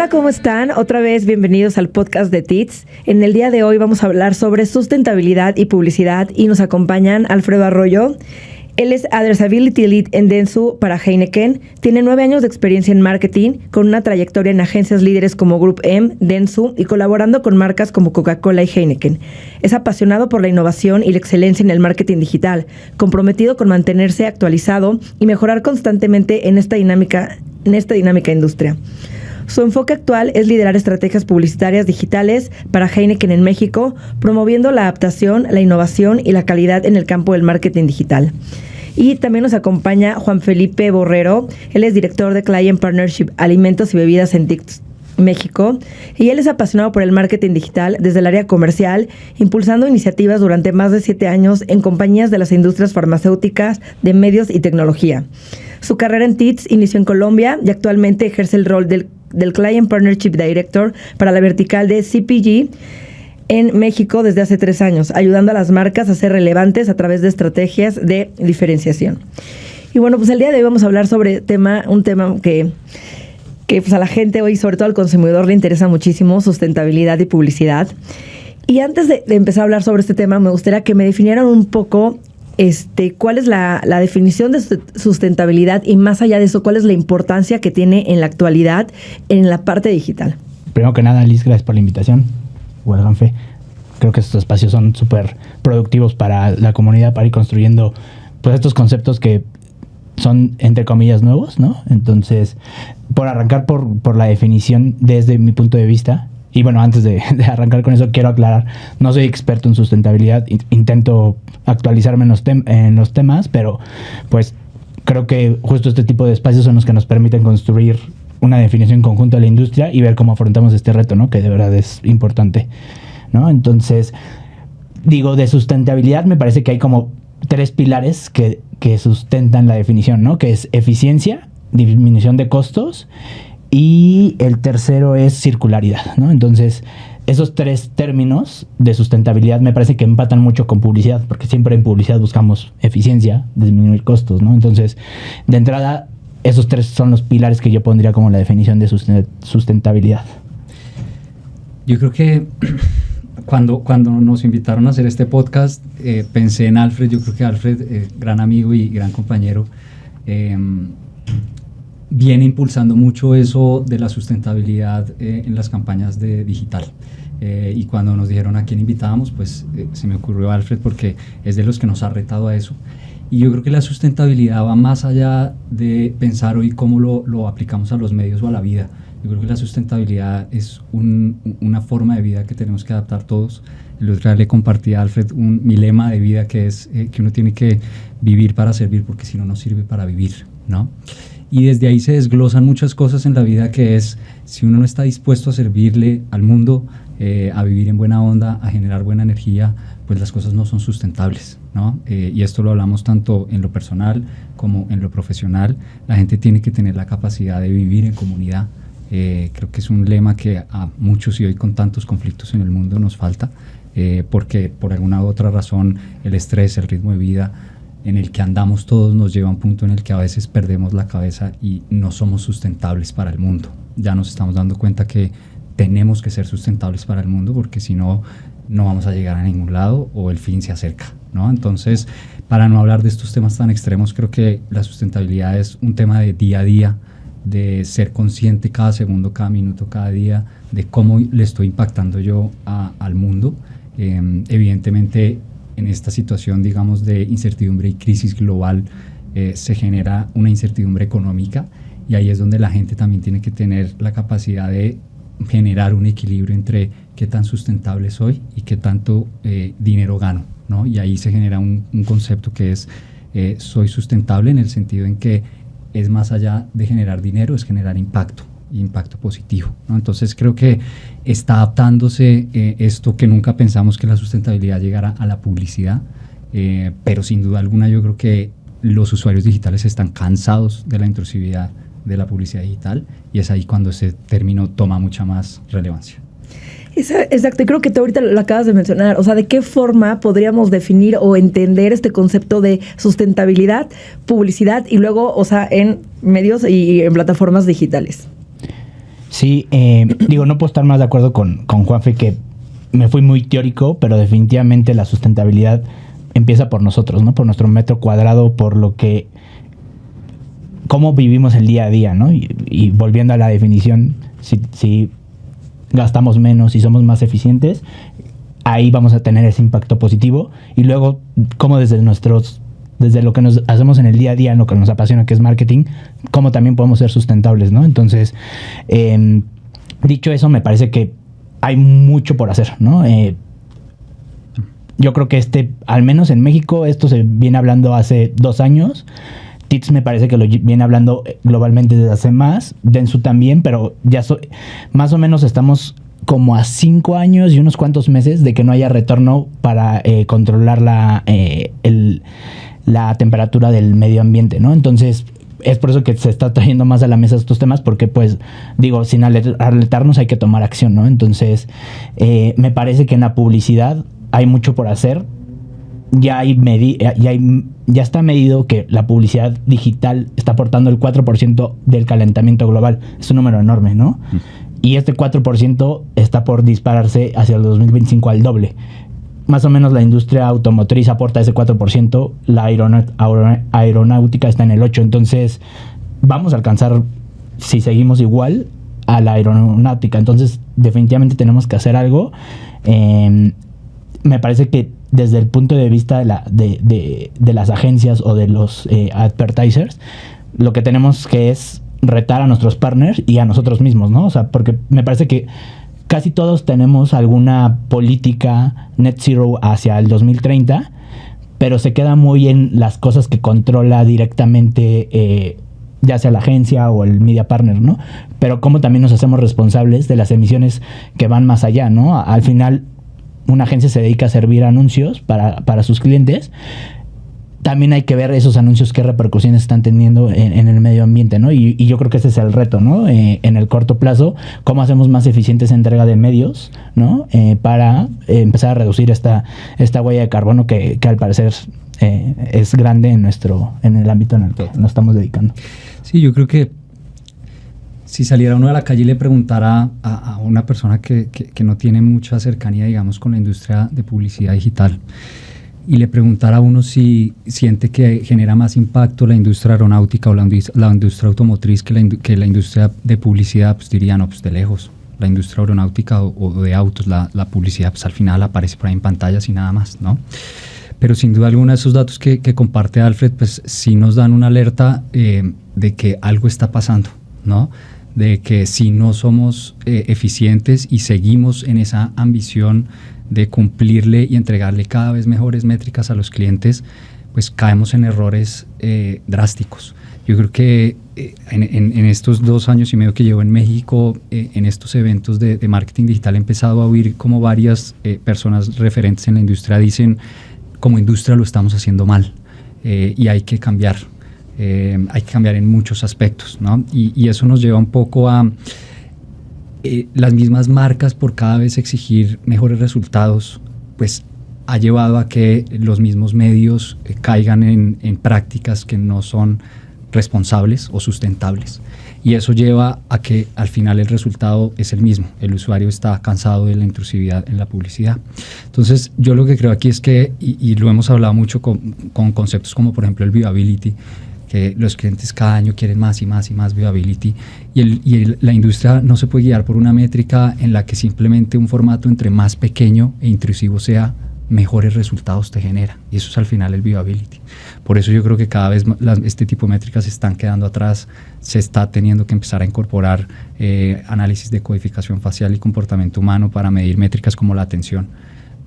Hola, ¿cómo están? Otra vez bienvenidos al podcast de TITS. En el día de hoy vamos a hablar sobre sustentabilidad y publicidad y nos acompañan Alfredo Arroyo. Él es Addressability Lead en Dentsu para Heineken. Tiene 9 años de experiencia en marketing, con una trayectoria en agencias líderes como Group M, Dentsu y colaborando con marcas como Coca-Cola y Heineken. Es apasionado por la innovación y la excelencia en el marketing digital, comprometido con mantenerse actualizado y mejorar constantemente en esta dinámica industria. Su enfoque actual es liderar estrategias publicitarias digitales para Heineken en México, promoviendo la adaptación, la innovación y la calidad en el campo del marketing digital. Y también nos acompaña Juan Felipe Borrero. Él es director de Client Partnership Alimentos y Bebidas en TITS México, y él es apasionado por el marketing digital desde el área comercial, impulsando iniciativas durante más de 7 años en compañías de las industrias farmacéuticas, de medios y tecnología. Su carrera en TITS inició en Colombia y actualmente ejerce el rol del Client Partnership Director para la vertical de CPG en México desde hace 3 años, ayudando a las marcas a ser relevantes a través de estrategias de diferenciación. Y bueno, pues el día de hoy vamos a hablar sobre un tema que pues a la gente hoy, sobre todo al consumidor, le interesa muchísimo: sustentabilidad y publicidad. Y antes de empezar a hablar sobre este tema, me gustaría que me definieran un poco cuál es la definición de sustentabilidad, y más allá de eso, cuál es la importancia que tiene en la actualidad en la parte digital. Primero que nada, Liz, gracias por la invitación. Huelgan fe. Creo que estos espacios son súper productivos para la comunidad, para ir construyendo pues estos conceptos que son, entre comillas, nuevos, ¿no? Entonces, por arrancar por la definición desde mi punto de vista, y bueno, antes de arrancar con eso, quiero aclarar, no soy experto en sustentabilidad, intento actualizarme en los temas, pero pues creo que justo este tipo de espacios son los que nos permiten construir una definición conjunta de la industria y ver cómo afrontamos este reto, ¿no? Que de verdad es importante, ¿no? Entonces, digo, de sustentabilidad me parece que hay como 3 pilares que sustentan la definición, ¿no? Que es eficiencia, disminución de costos, y el tercero es circularidad, ¿no? Entonces, esos 3 términos de sustentabilidad me parece que empatan mucho con publicidad, porque siempre en publicidad buscamos eficiencia, disminuir costos, ¿no? Entonces, de entrada, esos 3 son los pilares que yo pondría como la definición de sustentabilidad. Yo creo que cuando nos invitaron a hacer este podcast, pensé en Alfred. Yo creo que Alfred, gran amigo y gran compañero, viene impulsando mucho eso de la sustentabilidad en las campañas de digital. Y cuando nos dijeron a quién invitábamos, pues se me ocurrió Alfred, porque es de los que nos ha retado a eso. Y yo creo que la sustentabilidad va más allá de pensar hoy cómo lo aplicamos a los medios o a la vida. Yo creo que la sustentabilidad es una forma de vida que tenemos que adaptar todos. El otro día le compartí a Alfred mi lema de vida, que es que uno tiene que vivir para servir, porque si no, no sirve para vivir, ¿no? Y desde ahí se desglosan muchas cosas en la vida, que es, si uno no está dispuesto a servirle al mundo, a vivir en buena onda, a generar buena energía, pues las cosas no son sustentables, ¿no? Y esto lo hablamos tanto en lo personal como en lo profesional. La gente tiene que tener la capacidad de vivir en comunidad. Creo que es un lema que a muchos, y hoy con tantos conflictos en el mundo, nos falta, porque por alguna u otra razón el estrés, el ritmo de vida en el que andamos todos nos lleva a un punto en el que a veces perdemos la cabeza y no somos sustentables para el mundo. Ya nos estamos dando cuenta que tenemos que ser sustentables para el mundo, porque si no, no vamos a llegar a ningún lado o el fin se acerca, ¿no? Entonces, para no hablar de estos temas tan extremos, creo que la sustentabilidad es un tema de día a día, de ser consciente cada segundo, cada minuto, cada día, de cómo le estoy impactando yo al mundo. Evidentemente, en esta situación, digamos, de incertidumbre y crisis global, se genera una incertidumbre económica, y ahí es donde la gente también tiene que tener la capacidad de generar un equilibrio entre qué tan sustentable soy y qué tanto dinero gano, ¿no? Y ahí se genera un concepto que es soy sustentable en el sentido en que es más allá de generar dinero, es generar impacto positivo, ¿no? Entonces creo que está adaptándose esto, que nunca pensamos que la sustentabilidad llegara a la publicidad, pero sin duda alguna yo creo que los usuarios digitales están cansados de la intrusividad de la publicidad digital, y es ahí cuando ese término toma mucha más relevancia. Exacto, y creo que tú ahorita lo acabas de mencionar. O sea, ¿de qué forma podríamos definir o entender este concepto de sustentabilidad, publicidad y luego, o sea, en medios y en plataformas digitales? Sí, digo, no puedo estar más de acuerdo con Juanfe, que me fui muy teórico, pero definitivamente la sustentabilidad empieza por nosotros, ¿no? Por nuestro metro cuadrado, por lo que... cómo vivimos el día a día, ¿no? Y volviendo a la definición, si gastamos menos y somos más eficientes, ahí vamos a tener ese impacto positivo. Y luego, cómo desde lo que nos hacemos en el día a día, en lo que nos apasiona, que es marketing, cómo también podemos ser sustentables, ¿no? Entonces, dicho eso, me parece que hay mucho por hacer, ¿no? Yo creo que al menos en México, esto se viene hablando hace 2 años. TITS me parece que lo viene hablando globalmente desde hace más. Dentsu también, pero ya más o menos estamos como a 5 años y unos cuantos meses de que no haya retorno para controlar la temperatura del medio ambiente, ¿no? Entonces, es por eso que se está trayendo más a la mesa estos temas, porque, pues, digo, sin alertarnos hay que tomar acción, ¿no? Entonces, me parece que en la publicidad hay mucho por hacer. Ya está medido que la publicidad digital está aportando el 4% del calentamiento global. Es un número enorme, ¿no? Y este 4% está por dispararse hacia el 2025 al doble. Más o menos la industria automotriz aporta ese 4%, la aeronáutica está en el 8%. Entonces, vamos a alcanzar, si seguimos igual, a la aeronáutica. Entonces, definitivamente tenemos que hacer algo. Me parece que desde el punto de vista de las agencias o de los advertisers, lo que tenemos que es retar a nuestros partners y a nosotros mismos, ¿no? O sea, porque me parece que casi todos tenemos alguna política net zero hacia el 2030, pero se queda muy en las cosas que controla directamente ya sea la agencia o el media partner, ¿no? Pero cómo también nos hacemos responsables de las emisiones que van más allá, ¿no? Al final, una agencia se dedica a servir anuncios para sus clientes. También hay que ver esos anuncios qué repercusiones están teniendo en el medio ambiente, ¿no? Y yo creo que ese es el reto, ¿no? En el corto plazo, cómo hacemos más eficiente esa entrega de medios, ¿no? Para empezar a reducir esta huella de carbono que al parecer es grande en el ámbito en el que nos estamos dedicando. Sí, yo creo que si saliera uno a la calle y le preguntara a una persona que no tiene mucha cercanía, digamos, con la industria de publicidad digital, y le preguntara a uno si siente que genera más impacto la industria aeronáutica o la industria automotriz que la industria de publicidad, pues diría, no, pues de lejos. La industria aeronáutica o de autos, la publicidad, pues al final aparece por ahí en pantallas y nada más, ¿no? Pero sin duda alguna esos datos que comparte Alfred, pues sí nos dan una alerta de que algo está pasando, ¿no? De que si no somos eficientes y seguimos en esa ambición de cumplirle y entregarle cada vez mejores métricas a los clientes, pues caemos en errores drásticos. Yo creo que en estos 2 años y medio que llevo en México, en estos eventos de marketing digital, he empezado a oír como varias personas referentes en la industria dicen, como industria lo estamos haciendo mal y hay que cambiar. Hay que cambiar en muchos aspectos, ¿no? Y eso nos lleva un poco a las mismas marcas, por cada vez exigir mejores resultados, pues ha llevado a que los mismos medios caigan en prácticas que no son responsables o sustentables. Y eso lleva a que al final el resultado es el mismo. El usuario está cansado de la intrusividad en la publicidad. Entonces, yo lo que creo aquí es que, y lo hemos hablado mucho con conceptos como por ejemplo el viewability, que los clientes cada año quieren más y más y más viewability, y la industria no se puede guiar por una métrica en la que simplemente un formato entre más pequeño e intrusivo sea, mejores resultados te genera, y eso es al final el viewability. Por eso yo creo que cada vez este tipo de métricas se están quedando atrás, se está teniendo que empezar a incorporar análisis de codificación facial y comportamiento humano para medir métricas como la atención,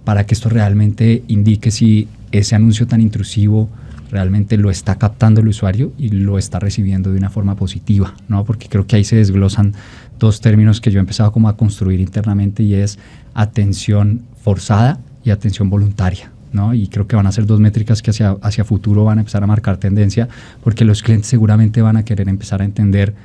para que esto realmente indique si ese anuncio tan intrusivo realmente lo está captando el usuario y lo está recibiendo de una forma positiva, ¿no? Porque creo que ahí se desglosan 2 términos que yo he empezado como a construir internamente, y es atención forzada y atención voluntaria, ¿no? Y creo que van a ser 2 métricas que hacia futuro van a empezar a marcar tendencia, porque los clientes seguramente van a querer empezar a entender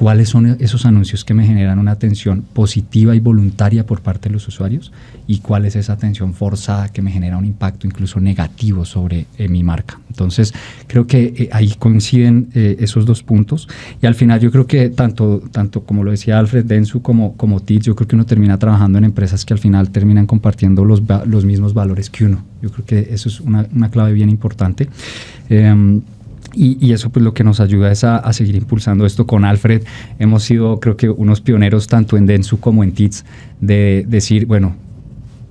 cuáles son esos anuncios que me generan una atención positiva y voluntaria por parte de los usuarios y cuál es esa atención forzada que me genera un impacto incluso negativo sobre mi marca. Entonces creo que ahí coinciden esos dos puntos, y al final yo creo que tanto como lo decía Alfred, Dentsu como Teads, yo creo que uno termina trabajando en empresas que al final terminan compartiendo los mismos valores que uno. Yo creo que eso es una clave bien importante. Y eso pues lo que nos ayuda es a seguir impulsando esto. Con Alfred hemos sido, creo que, unos pioneros tanto en Dentsu como en Teads de decir, bueno,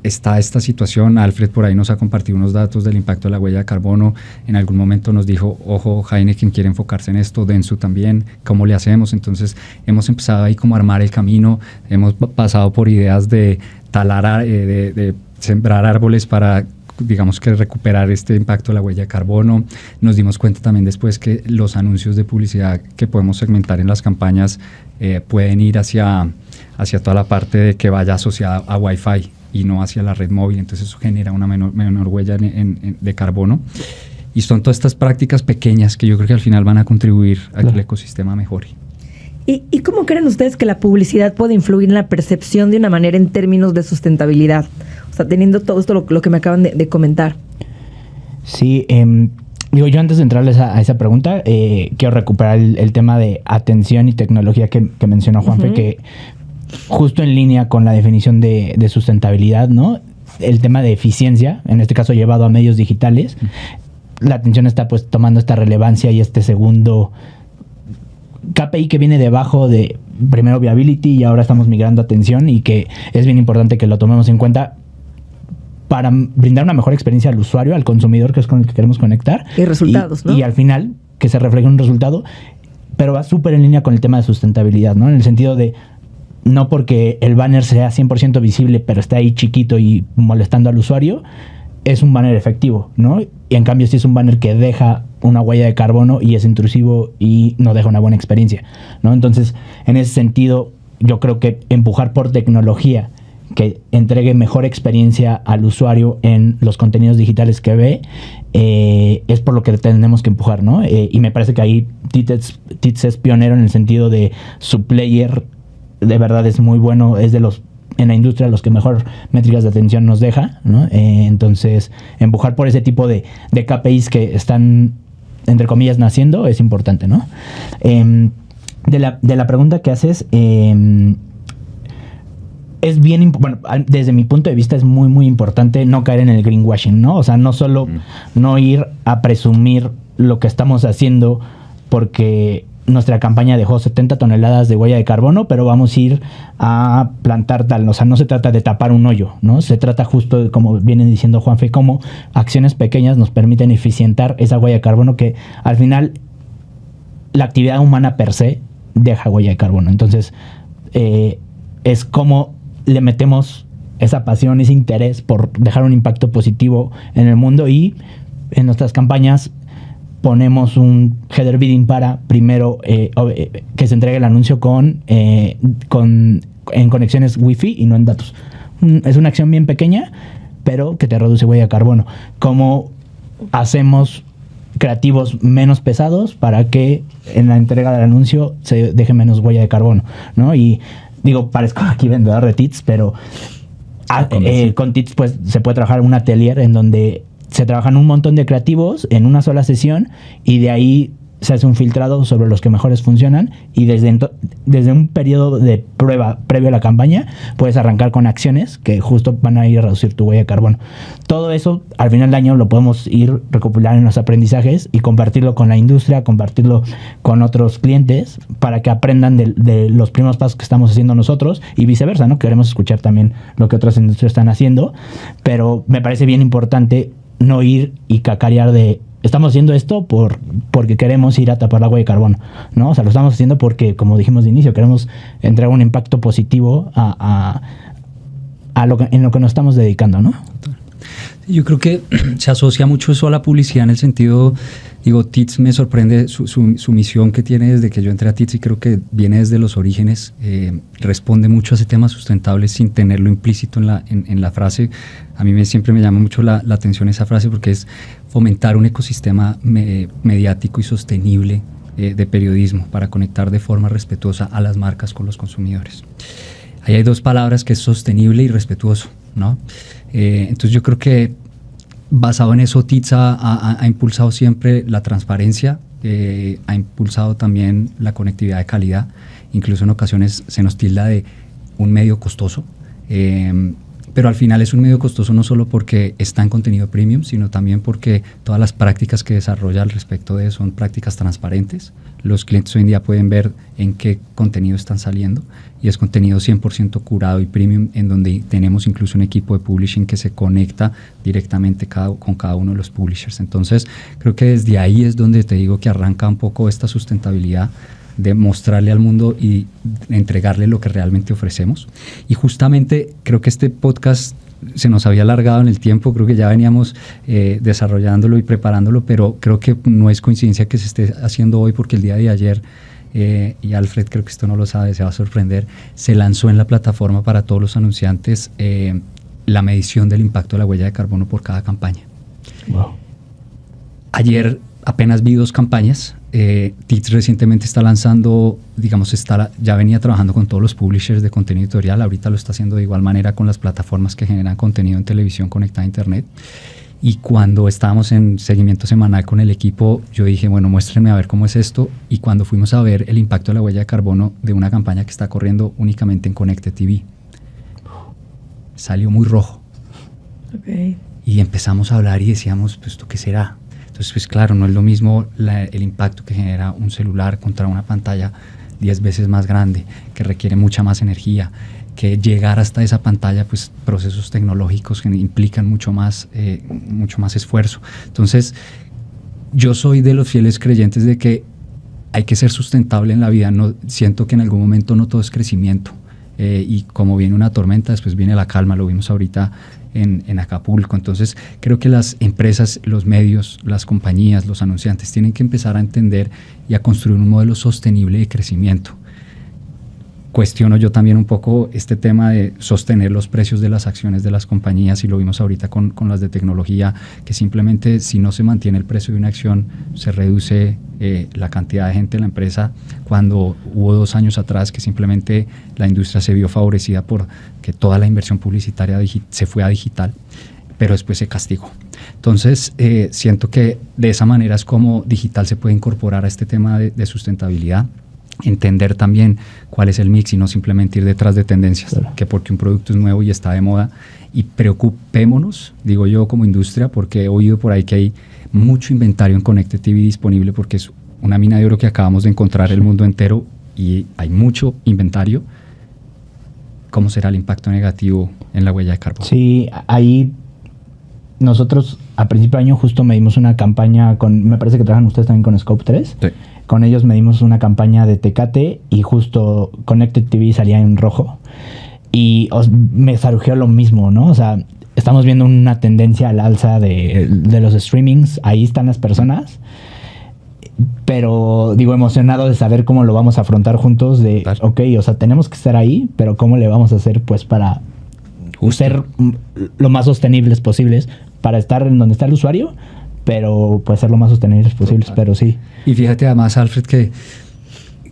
está esta situación. Alfred por ahí nos ha compartido unos datos del impacto de la huella de carbono. En algún momento nos dijo, ojo, Heineken quiere enfocarse en esto, Dentsu también, ¿cómo le hacemos? Entonces hemos empezado ahí como a armar el camino. Hemos pasado por ideas de talar, de sembrar árboles para, digamos, que recuperar este impacto de la huella de carbono. Nos dimos cuenta también después que los anuncios de publicidad que podemos segmentar en las campañas pueden ir hacia toda la parte de que vaya asociada a Wi-Fi y no hacia la red móvil. Entonces eso genera una menor huella de carbono. Y son todas estas prácticas pequeñas que yo creo que al final van a contribuir a que el ecosistema mejore. ¿Y cómo creen ustedes que la publicidad puede influir en la percepción de una manera en términos de sustentabilidad? O sea, teniendo todo esto lo que me acaban de comentar. Sí, yo antes de entrarles a esa pregunta, quiero recuperar el tema de atención y tecnología que mencionó Juanfe, que justo en línea con la definición de sustentabilidad, ¿no? El tema de eficiencia, en este caso llevado a medios digitales, la atención está pues tomando esta relevancia y este segundo KPI que viene debajo de primero viability y ahora estamos migrando a atención, y que es bien importante que lo tomemos en cuenta para brindar una mejor experiencia al usuario, al consumidor, que es con el que queremos conectar. Y resultados, ¿no? Y al final que se refleje un resultado, pero va súper en línea con el tema de sustentabilidad, ¿no? En el sentido de no porque el banner sea 100% visible, pero está ahí chiquito y molestando al usuario, es un banner efectivo, ¿no? Y en cambio, si es un banner que deja una huella de carbono y es intrusivo y no deja una buena experiencia, ¿no? Entonces, en ese sentido, yo creo que empujar por tecnología que entregue mejor experiencia al usuario en los contenidos digitales que ve, es por lo que tenemos que empujar, ¿no? Y me parece que ahí Teads es pionero en el sentido de su player, de verdad es muy bueno, es de los en la industria los que mejor métricas de atención nos deja, ¿no? Entonces, empujar por ese tipo de KPIs que están, entre comillas, naciendo, es importante, ¿no? De la pregunta que haces, es bien, bueno, desde mi punto de vista es muy, muy importante no caer en el greenwashing, ¿no? O sea, no solo no ir a presumir lo que estamos haciendo porque nuestra campaña dejó 70 toneladas de huella de carbono, pero vamos a ir a plantar tal. O sea, no se trata de tapar un hoyo, ¿no? Se trata justo de, como viene diciendo Juanfe, cómo acciones pequeñas nos permiten eficientar esa huella de carbono, que al final la actividad humana per se deja huella de carbono. Entonces, es como le metemos esa pasión, ese interés por dejar un impacto positivo en el mundo, y en nuestras campañas ponemos un header bidding para primero que se entregue el anuncio en conexiones Wi-Fi y no en datos. Es una acción bien pequeña, pero que te reduce huella de carbono. ¿Cómo hacemos creativos menos pesados para que en la entrega del anuncio se deje menos huella de carbono, ¿no? Y digo, parezco aquí vendedor de Teads, pero con Teads pues se puede trabajar un atelier en donde se trabajan un montón de creativos en una sola sesión, y de ahí se hace un filtrado sobre los que mejores funcionan, y desde un periodo de prueba previo a la campaña puedes arrancar con acciones que justo van a ir a reducir tu huella de carbono. Todo eso al final del año lo podemos ir recopilando en los aprendizajes y compartirlo con la industria, compartirlo con otros clientes para que aprendan de los primeros pasos que estamos haciendo nosotros, y viceversa, ¿no? Queremos escuchar también lo que otras industrias están haciendo, pero me parece bien importante no ir y cacarear de estamos haciendo esto porque queremos ir a tapar la huella de carbono, ¿no? O sea, lo estamos haciendo porque, como dijimos de inicio, queremos entregar un impacto positivo en lo que nos estamos dedicando, ¿no? Yo creo que se asocia mucho eso a la publicidad, en el sentido, digo, Teads me sorprende su misión que tiene desde que yo entré a Teads, y creo que viene desde los orígenes, responde mucho a ese tema sustentable sin tenerlo implícito en la frase. A mí siempre me llama mucho la atención esa frase, porque es fomentar un ecosistema mediático y sostenible de periodismo para conectar de forma respetuosa a las marcas con los consumidores. Ahí hay dos palabras, que es sostenible y respetuoso, ¿no? Entonces yo creo que basado en eso, TITS ha impulsado siempre la transparencia, ha impulsado también la conectividad de calidad. Incluso en ocasiones se nos tilda de un medio costoso, pero al final es un medio costoso no solo porque está en contenido premium, sino también porque todas las prácticas que desarrolla al respecto de eso son prácticas transparentes. Los clientes hoy en día pueden ver en qué contenido están saliendo, y es contenido 100% curado y premium, en donde tenemos incluso un equipo de publishing que se conecta directamente con cada uno de los publishers. Entonces creo que desde ahí es donde te digo que arranca un poco esta sustentabilidad, de mostrarle al mundo y entregarle lo que realmente ofrecemos. Y justamente creo que este podcast se nos había alargado en el tiempo, creo que ya veníamos desarrollándolo y preparándolo, pero creo que no es coincidencia que se esté haciendo hoy, porque el día de ayer, y Alfred creo que esto no lo sabe, se va a sorprender, se lanzó en la plataforma para todos los anunciantes la medición del impacto de la huella de carbono por cada campaña. Wow. Ayer apenas vi 2 campañas. TITS recientemente está lanzando, digamos, ya venía trabajando con todos los publishers de contenido editorial, ahorita lo está haciendo de igual manera con las plataformas que generan contenido en televisión conectada a internet. Y cuando estábamos en seguimiento semanal con el equipo, yo dije, bueno, muéstrenme a ver cómo es esto. Y cuando fuimos a ver el impacto de la huella de carbono de una campaña que está corriendo únicamente en Connected TV, salió muy rojo. Okay. Y empezamos a hablar y decíamos, pues, ¿esto qué será? Entonces, pues claro, no es lo mismo el impacto que genera un celular contra una pantalla 10 veces más grande, que requiere mucha más energía, que llegar hasta esa pantalla, pues procesos tecnológicos que implican mucho más esfuerzo. Entonces, yo soy de los fieles creyentes de que hay que ser sustentable en la vida. No, siento que en algún momento no todo es crecimiento, y como viene una tormenta, después viene la calma, lo vimos ahorita en Acapulco. Entonces creo que las empresas, los medios, las compañías, los anunciantes tienen que empezar a entender y a construir un modelo sostenible de crecimiento. Cuestiono yo también un poco este tema de sostener los precios de las acciones de las compañías, y lo vimos ahorita con las de tecnología, que simplemente si no se mantiene el precio de una acción, se reduce la cantidad de gente en la empresa, cuando hubo 2 años atrás que simplemente la industria se vio favorecida por que toda la inversión publicitaria se fue a digital, pero después se castigó. Entonces, siento que de esa manera es como digital se puede incorporar a este tema de sustentabilidad. Entender también cuál es el mix y no simplemente ir detrás de tendencias, claro, que porque un producto es nuevo y está de moda. Y preocupémonos, digo yo, como industria, porque he oído por ahí que hay mucho inventario en Connected TV disponible, porque es una mina de oro que acabamos de encontrar el mundo entero y hay mucho inventario. ¿Cómo será el impacto negativo en la huella de carbono? Sí, ahí nosotros a principio de año justo medimos una campaña me parece que trabajan ustedes también con Scope 3. Sí. Con ellos medimos una campaña de Tecate y justo Connected TV salía en rojo. Y me surgió lo mismo, ¿no? O sea, estamos viendo una tendencia al alza de los streamings. Ahí están las personas. Pero, digo, emocionado de saber cómo lo vamos a afrontar juntos. Claro. Ok, o sea, tenemos que estar ahí, pero ¿cómo le vamos a hacer, pues, para ser lo más sostenibles posibles? Para estar en donde está el usuario, pero pues ser lo más sostenibles posibles. Total. Pero sí. Y fíjate además, Alfred, que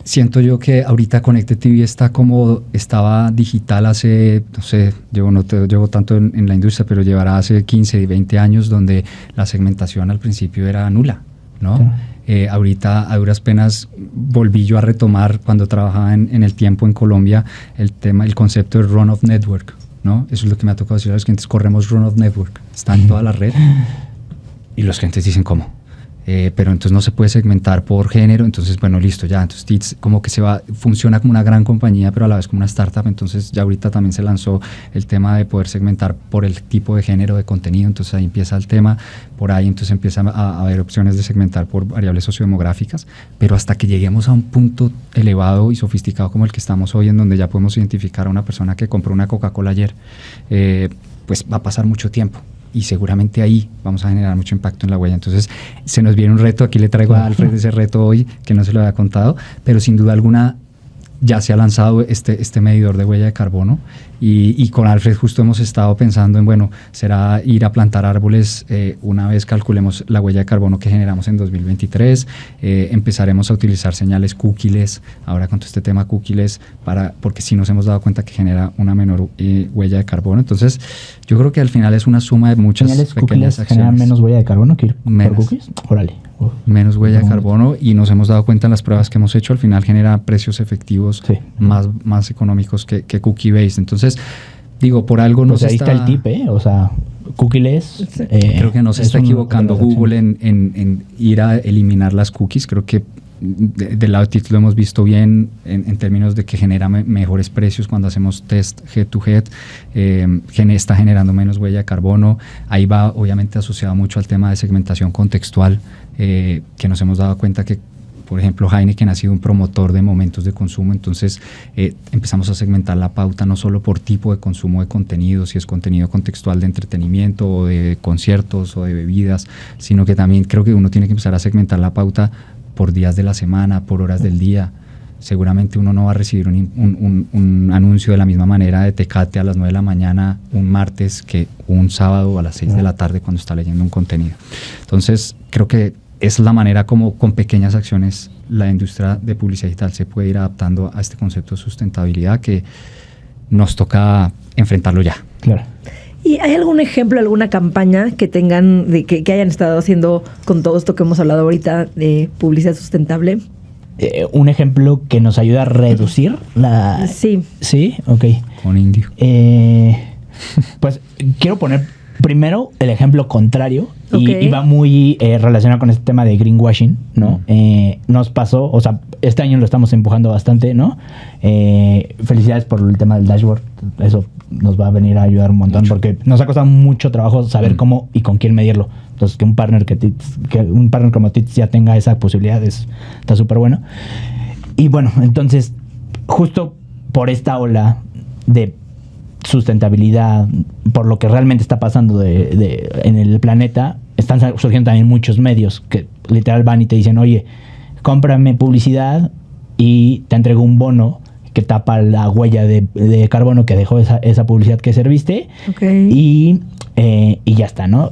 siento yo que ahorita Connected TV está como estaba digital hace, no sé, no llevo tanto en la industria, pero llevará hace 15 y 20 años, donde la segmentación al principio era nula, ¿no? Sí. Ahorita a duras penas volví yo a retomar, cuando trabajaba en el tiempo en Colombia, el concepto de run-off network, ¿no? Eso es lo que me ha tocado decir a los clientes: corremos run-off network, está en toda la red. Y los clientes dicen, ¿cómo? Pero entonces no se puede segmentar por género. Entonces, bueno, listo, ya. Entonces TITS como que funciona como una gran compañía, pero a la vez como una startup. Entonces ya ahorita también se lanzó el tema de poder segmentar por el tipo de género de contenido. Entonces ahí empieza el tema. Por ahí entonces empieza a haber opciones de segmentar por variables sociodemográficas. Pero hasta que lleguemos a un punto elevado y sofisticado como el que estamos hoy, en donde ya podemos identificar a una persona que compró una Coca-Cola ayer, pues va a pasar mucho tiempo. Y seguramente ahí vamos a generar mucho impacto en la huella. Entonces se nos viene un reto. Aquí le traigo a Alfred ese reto hoy, que no se lo había contado, pero sin duda alguna ya se ha lanzado este medidor de huella de carbono, Y con Alfred justo hemos estado pensando en, bueno, será ir a plantar árboles una vez calculemos la huella de carbono que generamos en 2023, empezaremos a utilizar señales cookieless, ahora con todo este tema cookieless, porque sí nos hemos dado cuenta que genera una menor huella de carbono. Entonces, yo creo que al final es una suma de muchas señales pequeñas acciones. ¿Generan menos huella de carbono que ir Menos. por cookies? Órale. Menos huella de carbono, y nos hemos dado cuenta en las pruebas que hemos hecho, al final genera precios efectivos más económicos que cookie based. Entonces, digo, por algo no se ahí está el tip, o sea, cookieless. Creo que no se está equivocando Google en ir a eliminar las cookies. Creo que del lado de TITS lo hemos visto bien en términos de que genera mejores precios cuando hacemos test head to head, está generando menos huella de carbono. Ahí va obviamente asociado mucho al tema de segmentación contextual, que nos hemos dado cuenta que, por ejemplo, Heineken ha sido un promotor de momentos de consumo, entonces empezamos a segmentar la pauta no solo por tipo de consumo de contenido, si es contenido contextual de entretenimiento o de conciertos o de bebidas, sino que también creo que uno tiene que empezar a segmentar la pauta por días de la semana, por horas del día. Seguramente uno no va a recibir un anuncio de la misma manera de Tecate a las 9 de la mañana un martes que un sábado a las 6 de la tarde cuando está leyendo un contenido. Entonces, creo que es la manera como con pequeñas acciones la industria de publicidad digital se puede ir adaptando a este concepto de sustentabilidad que nos toca enfrentarlo ya. Claro. ¿Y hay algún ejemplo, alguna campaña que tengan, que hayan estado haciendo con todo esto que hemos hablado ahorita de publicidad sustentable? Un ejemplo que nos ayuda a reducir la... Sí. Sí, ok. Con Indio. Pues quiero poner primero el ejemplo contrario, Okay. y va muy relacionado con este tema de greenwashing, ¿no? Nos pasó, o sea, este año lo estamos empujando bastante, ¿no? Felicidades por el tema del dashboard, eso nos va a venir a ayudar un montón, porque nos ha costado mucho trabajo saber cómo y con quién medirlo. Entonces, que un partner como TITS ya tenga esa posibilidad está súper bueno. Y bueno, entonces, justo por esta ola de sustentabilidad, por lo que realmente está pasando en el planeta, están surgiendo también muchos medios que literal van y te dicen, oye, cómprame publicidad y te entrego un bono que tapa la huella de carbono que dejó esa publicidad que serviste. Okay. Y ya está, ¿no?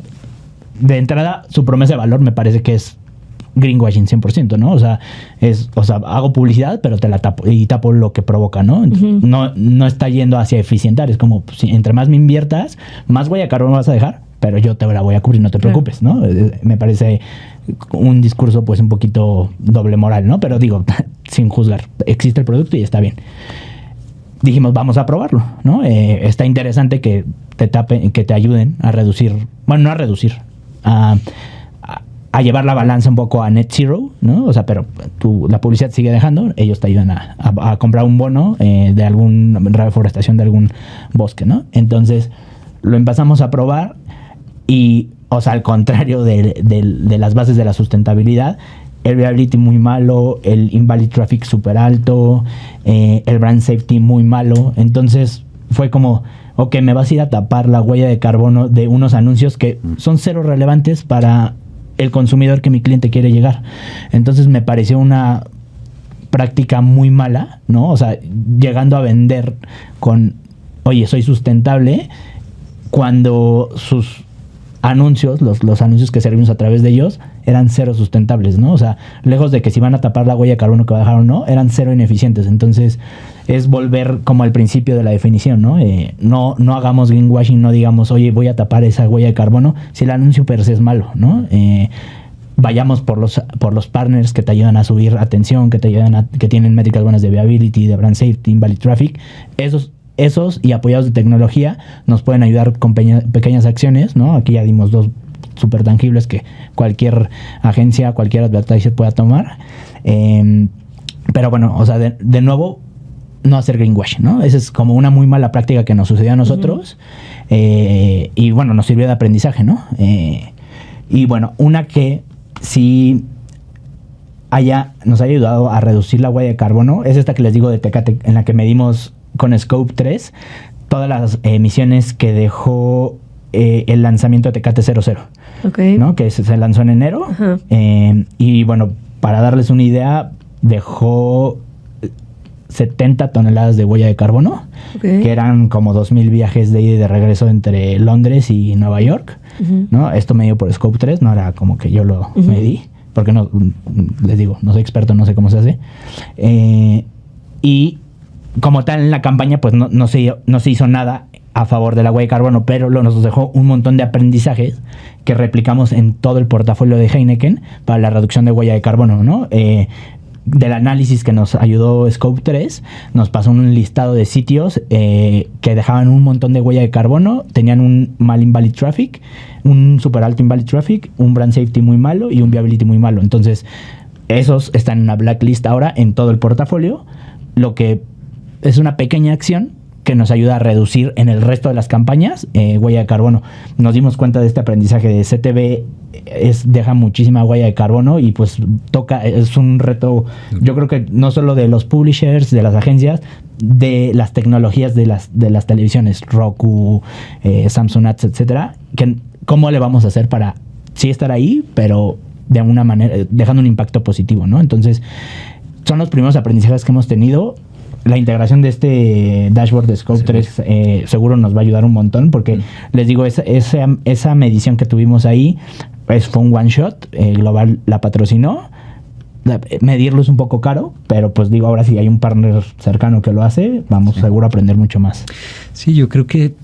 De entrada, su promesa de valor me parece que es greenwashing 100%, ¿no? O sea, hago publicidad, pero te la tapo y tapo lo que provoca, ¿no? Uh-huh. No está yendo hacia eficientar, es como, pues, entre más me inviertas, más huella de carbono vas a dejar, pero yo te la voy a cubrir, no te preocupes, ¿no? Me parece un discurso, pues, un poquito doble moral, ¿no? Pero digo, sin juzgar, existe el producto y está bien. Dijimos, vamos a probarlo, ¿no? Está interesante que te ayuden a reducir, bueno, no a reducir, a llevar la balanza un poco a net zero, ¿no? O sea, pero la publicidad sigue dejando, ellos te ayudan a comprar un bono de alguna reforestación de algún bosque, ¿no? Entonces, lo empezamos a probar y, o sea, al contrario de las bases de la sustentabilidad, el viability muy malo, el invalid traffic súper alto, el brand safety muy malo. Entonces, fue como, ok, me vas a ir a tapar la huella de carbono de unos anuncios que son cero relevantes para el consumidor que mi cliente quiere llegar. Entonces me pareció una práctica muy mala, ¿no? O sea, llegando a vender con, oye, soy sustentable, cuando sus anuncios, los anuncios que servimos a través de ellos, eran cero sustentables, ¿no? O sea, lejos de que si van a tapar la huella de carbono que va a dejar o no, eran cero ineficientes. Entonces, es volver como al principio de la definición, ¿no? No hagamos greenwashing, no digamos, oye, voy a tapar esa huella de carbono, si el anuncio per se es malo, ¿no? Vayamos por los partners que te ayudan a subir atención, que tienen métricas buenas de viability, de brand safety, invalid traffic. Esos y apoyados de tecnología nos pueden ayudar con pequeñas acciones, ¿no? Aquí ya dimos dos súper tangibles que cualquier agencia, cualquier advertiser pueda tomar. Pero bueno, o sea, de nuevo, no hacer greenwashing, ¿no? Esa es como una muy mala práctica que nos sucedió a nosotros. Uh-huh. Y bueno, nos sirvió de aprendizaje, ¿no? Y bueno, una que sí nos haya ayudado a reducir la huella de carbono es esta que les digo de Tecate, en la que medimos con Scope 3 todas las emisiones que dejó el lanzamiento de Tecate 00, okay, ¿no? Que se lanzó en enero. Uh-huh. Y bueno, para darles una idea, dejó 70 toneladas de huella de carbono, que eran como 2,000 viajes de ida y de regreso entre Londres y Nueva York, ¿no? Esto medido por Scope 3, no era como que yo lo medí, porque no, les digo, no soy experto, no sé cómo se hace. Y como tal en la campaña, pues no se hizo nada a favor de la huella de carbono, pero nos dejó un montón de aprendizajes que replicamos en todo el portafolio de Heineken para la reducción de huella de carbono, ¿no? Del análisis que nos ayudó Scope 3, nos pasó un listado de sitios que dejaban un montón de huella de carbono, tenían un mal invalid traffic, un super alto invalid traffic, un brand safety muy malo y un viability muy malo. Entonces, esos están en una blacklist ahora en todo el portafolio, lo que es una pequeña acción que nos ayuda a reducir en el resto de las campañas huella de carbono. Nos dimos cuenta de este aprendizaje de CTV, deja muchísima huella de carbono y pues es un reto, yo creo que no solo de los publishers, de las agencias, de las tecnologías de las televisiones, Roku, Samsung Ads, etcétera, que cómo le vamos a hacer para sí estar ahí, pero de alguna manera dejando un impacto positivo, ¿no? Entonces, son los primeros aprendizajes que hemos tenido. La integración de este dashboard de Scope 3 seguro nos va a ayudar un montón, porque les digo, esa medición que tuvimos ahí fue un one shot, Global la patrocinó. Medirlo es un poco caro, pero pues digo, ahora si hay un partner cercano que lo hace, vamos seguro a aprender mucho más. Sí, yo creo que,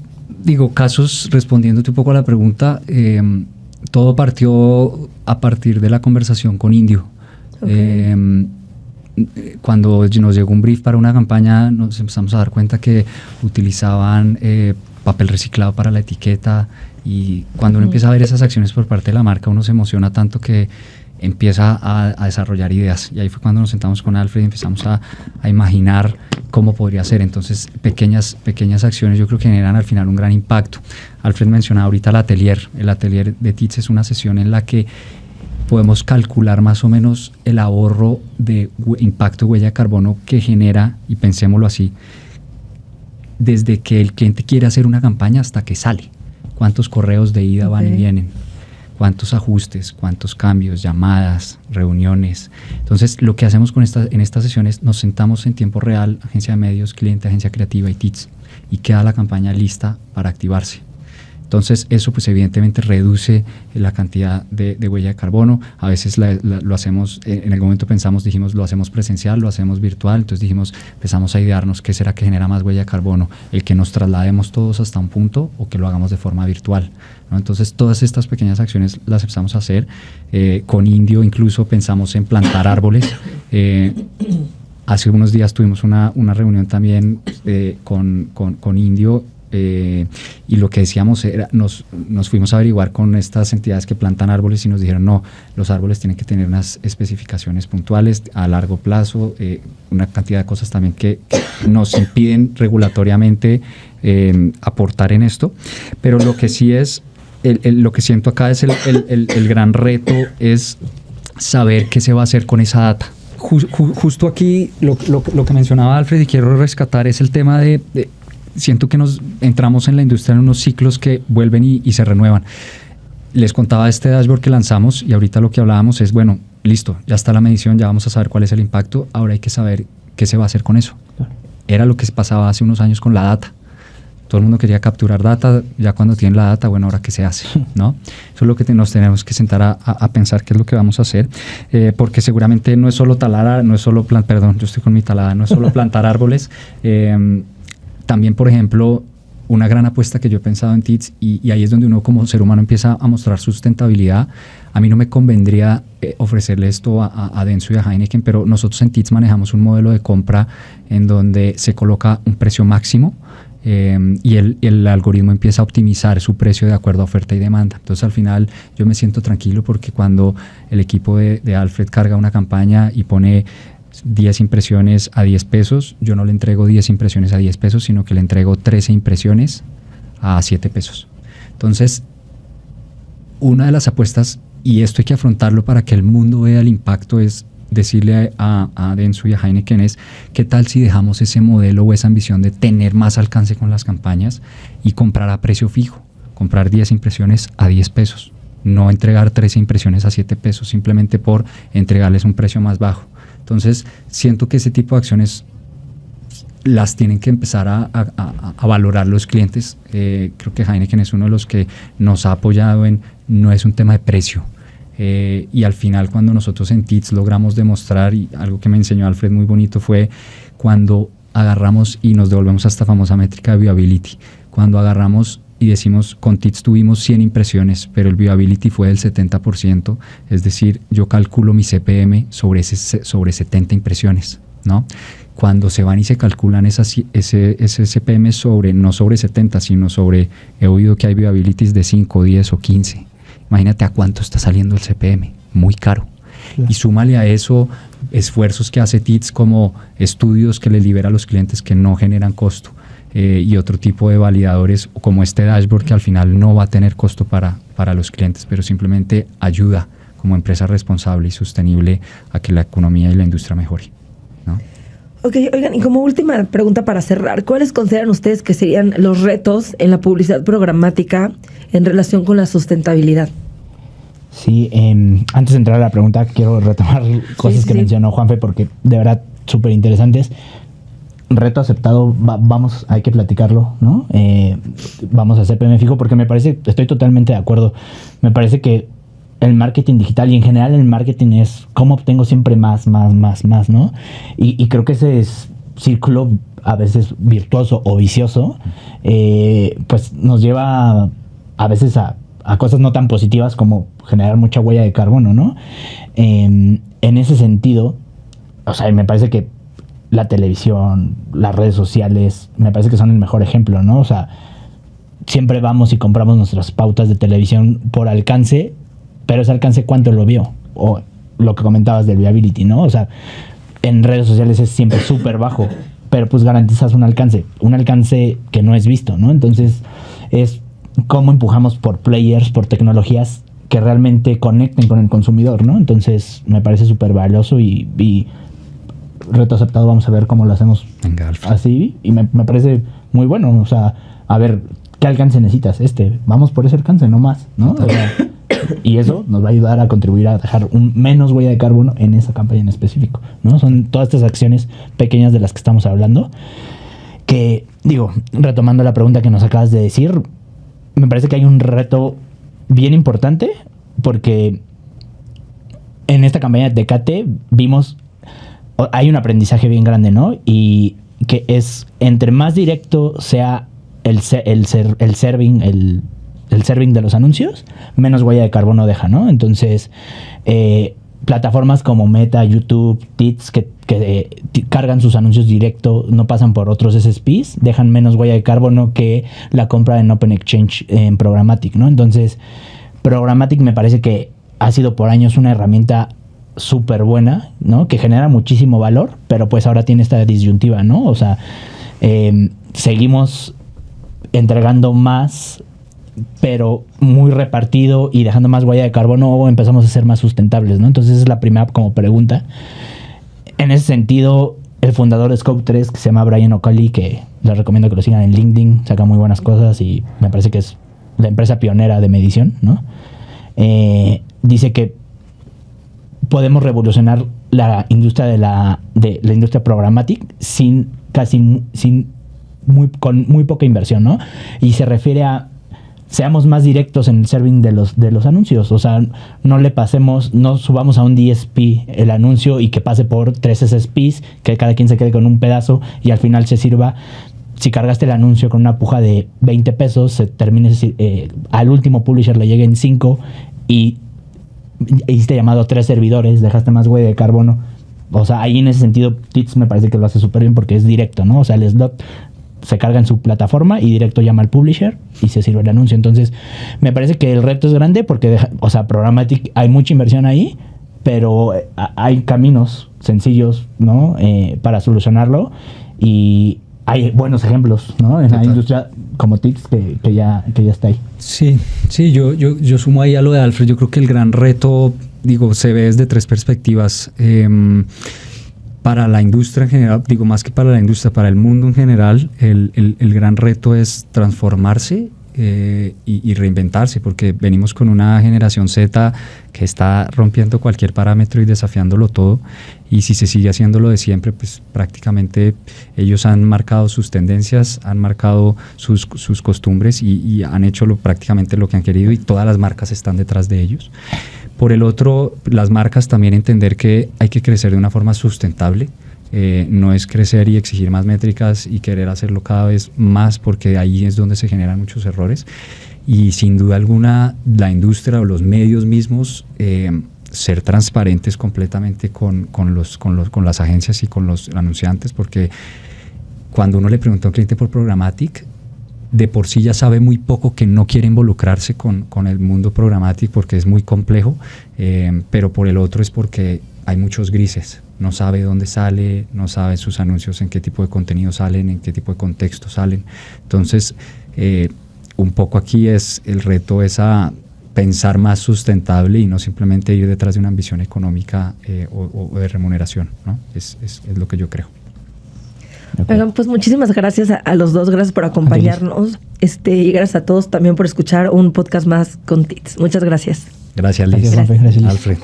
casos, respondiéndote un poco a la pregunta, todo partió a partir de la conversación con Indio. Cuando nos llegó un brief para una campaña, nos empezamos a dar cuenta que utilizaban papel reciclado para la etiqueta, y cuando uno empieza a ver esas acciones por parte de la marca, uno se emociona tanto que empieza a desarrollar ideas, y ahí fue cuando nos sentamos con Alfred y empezamos a imaginar cómo podría ser. Entonces pequeñas acciones yo creo que generan al final un gran impacto. Alfred mencionaba ahorita el atelier de TITS es una sesión en la que podemos calcular más o menos el ahorro de impacto de huella de carbono que genera, y pensémoslo así, desde que el cliente quiere hacer una campaña hasta que sale. ¿Cuántos correos de ida van y vienen? ¿Cuántos ajustes? ¿Cuántos cambios? Llamadas, reuniones. Entonces, lo que hacemos en estas sesiones, nos sentamos en tiempo real, agencia de medios, cliente, agencia creativa y TITS, y queda la campaña lista para activarse. Entonces, eso pues evidentemente reduce la cantidad de huella de carbono. A veces lo hacemos, en algún momento dijimos, lo hacemos presencial, lo hacemos virtual. Entonces empezamos a idearnos qué será que genera más huella de carbono, el que nos traslademos todos hasta un punto o que lo hagamos de forma virtual, ¿no? Entonces, todas estas pequeñas acciones las empezamos a hacer. Con Indio incluso pensamos en plantar árboles. Hace unos días tuvimos una reunión también con Indio. Y lo que decíamos era, nos fuimos a averiguar con estas entidades que plantan árboles y nos dijeron, no, los árboles tienen que tener unas especificaciones puntuales a largo plazo, una cantidad de cosas también que nos impiden regulatoriamente aportar en esto. Pero lo que sí es, lo que siento acá es el gran reto es saber qué se va a hacer con esa data. Justo aquí lo que mencionaba Alfred y quiero rescatar es el tema de siento que nos entramos en la industria en unos ciclos que vuelven y se renuevan. Les contaba este dashboard que lanzamos y ahorita lo que hablábamos es, bueno, listo, ya está la medición, ya vamos a saber cuál es el impacto, ahora hay que saber qué se va a hacer con eso. Era lo que pasaba hace unos años con la data. Todo el mundo quería capturar data, ya cuando tienen la data, bueno, ahora qué se hace, ¿no? Eso es lo que nos tenemos que sentar a pensar qué es lo que vamos a hacer, porque seguramente no es solo talar, no es solo perdón, yo estoy con mi talada, no es solo plantar árboles. También, por ejemplo, una gran apuesta que yo he pensado en TITS, y ahí es donde uno como ser humano empieza a mostrar sustentabilidad. A mí no me convendría ofrecerle esto a Denso y a Heineken, pero nosotros en TITS manejamos un modelo de compra en donde se coloca un precio máximo y el algoritmo empieza a optimizar su precio de acuerdo a oferta y demanda. Entonces, al final, yo me siento tranquilo porque cuando el equipo de Alfred carga una campaña y pone 10 impresiones a 10 pesos, yo no le entrego 10 impresiones a 10 pesos, sino que le entrego 13 impresiones a 7 pesos. Entonces, una de las apuestas, y esto hay que afrontarlo para que el mundo vea el impacto, es decirle a Denso y a Heineken es, ¿qué tal si dejamos ese modelo o esa ambición de tener más alcance con las campañas y comprar a precio fijo? Comprar 10 impresiones a 10 pesos, no entregar 13 impresiones a 7 pesos simplemente por entregarles un precio más bajo. Entonces, siento que ese tipo de acciones las tienen que empezar a valorar los clientes. Creo que Heineken es uno de los que nos ha apoyado no es un tema de precio. Y al final, cuando nosotros en TITS logramos demostrar, y algo que me enseñó Alfred muy bonito fue cuando agarramos y nos devolvemos a esta famosa métrica de viewability. Cuando agarramos y decimos, con TITS tuvimos 100 impresiones, pero el viewability fue del 70%, es decir, yo calculo mi CPM sobre 70 impresiones, ¿no? Cuando se van y se calculan ese CPM no sobre 70, sino sobre, he oído que hay viewabilities de 5, 10 o 15. Imagínate a cuánto está saliendo el CPM, muy caro. Claro. Y súmale a eso esfuerzos que hace TITS como estudios que le libera a los clientes que no generan costo y otro tipo de validadores como este dashboard que al final no va a tener costo para los clientes, pero simplemente ayuda como empresa responsable y sostenible a que la economía y la industria mejore, ¿no? Ok, oigan, y como última pregunta para cerrar, ¿cuáles consideran ustedes que serían los retos en la publicidad programática en relación con la sustentabilidad? Sí, antes de entrar a la pregunta, quiero retomar cosas que mencionó Juanfe, porque de verdad súper interesantes. Reto aceptado, hay que platicarlo, ¿no? Vamos a hacer CPM fijo, porque me parece, estoy totalmente de acuerdo, me parece que el marketing digital y en general el marketing es cómo obtengo siempre más, ¿no? Y creo que ese es círculo a veces virtuoso o vicioso, pues nos lleva a veces a cosas no tan positivas como generar mucha huella de carbono, ¿no? En ese sentido, o sea, me parece que la televisión, las redes sociales, me parece que son el mejor ejemplo, ¿no? O sea, siempre vamos y compramos nuestras pautas de televisión por alcance, pero ese alcance, ¿cuánto lo vio? O lo que comentabas del viewability, ¿no? O sea, en redes sociales es siempre súper bajo, pero pues garantizas un alcance que no es visto, ¿no? Entonces, es cómo empujamos por players, por tecnologías que realmente conecten con el consumidor, ¿no? Entonces, me parece súper valioso y reto aceptado, vamos a ver cómo lo hacemos. Venga, Alfred. Así, y me parece muy bueno, o sea, a ver, ¿qué alcance necesitas? Vamos por ese alcance, no más, ¿no? O sea, y eso nos va a ayudar a contribuir a dejar menos huella de carbono en esa campaña en específico, ¿no? Son todas estas acciones pequeñas de las que estamos hablando, que, digo, retomando la pregunta que nos acabas de decir, me parece que hay un reto bien importante, porque en esta campaña de Tecate hay un aprendizaje bien grande, ¿no? Y que es, entre más directo sea el serving de los anuncios, menos huella de carbono deja, ¿no? Entonces, plataformas como Meta, YouTube, TITS, que cargan sus anuncios directo, no pasan por otros SSPs, dejan menos huella de carbono que la compra en Open Exchange en Programmatic, ¿no? Entonces, Programmatic me parece que ha sido por años una herramienta súper buena, ¿no? Que genera muchísimo valor, pero pues ahora tiene esta disyuntiva, ¿no? O sea, seguimos entregando más, pero muy repartido y dejando más huella de carbono, o empezamos a ser más sustentables, ¿no? Entonces esa es la primera como pregunta. En ese sentido, el fundador de Scope 3, que se llama Brian O'Callaghan, que les recomiendo que lo sigan en LinkedIn, saca muy buenas cosas y me parece que es la empresa pionera de medición, ¿no? Dice que podemos revolucionar la industria de la industria programmatic con muy poca inversión, ¿no? Y se refiere a seamos más directos en el serving de los anuncios, o sea, no subamos a un DSP el anuncio y que pase por 3 SSPs, que cada quien se quede con un pedazo y al final se sirva. Si cargaste el anuncio con una puja de 20 pesos, se termine al último publisher le lleguen 5 y hiciste llamado a 3 servidores, dejaste más huella de carbono. O sea, ahí en ese sentido TITS me parece que lo hace súper bien porque es directo, ¿no? O sea, el slot se carga en su plataforma y directo llama al publisher y se sirve el anuncio. Entonces, me parece que el reto es grande porque, o sea, Programmatic, hay mucha inversión ahí, pero hay caminos sencillos, ¿no? Para solucionarlo y hay buenos ejemplos, ¿no? En la industria como TITS que ya está ahí. Sí, yo sumo ahí a lo de Alfred. Yo creo que el gran reto, se ve desde 3 perspectivas. Para la industria en general, más que para la industria, para el mundo en general, el gran reto es transformarse y reinventarse, porque venimos con una generación Z que está rompiendo cualquier parámetro y desafiándolo todo, y si se sigue haciendo lo de siempre, pues prácticamente ellos han marcado sus tendencias, han marcado sus costumbres y han hecho prácticamente lo que han querido, y todas las marcas están detrás de ellos. Por el otro, las marcas también entender que hay que crecer de una forma sustentable. No es crecer y exigir más métricas y querer hacerlo cada vez más, porque ahí es donde se generan muchos errores. Y sin duda alguna, la industria o los medios mismos, ser transparentes completamente con las agencias y con los anunciantes, porque cuando uno le pregunta a un cliente por programmatic, de por sí ya sabe muy poco, que no quiere involucrarse con el mundo programmatic porque es muy complejo, pero por el otro es porque hay muchos grises. No sabe dónde sale, no sabe sus anuncios, en qué tipo de contenido salen, en qué tipo de contexto salen. Entonces, un poco aquí el reto es a pensar más sustentable y no simplemente ir detrás de una ambición económica o de remuneración, ¿no? Es lo que yo creo. Okay. Oigan, pues muchísimas gracias a los dos, gracias por acompañarnos, y gracias a todos también por escuchar un podcast más con TITS. Muchas gracias. Gracias, Liz. Gracias, Alfred.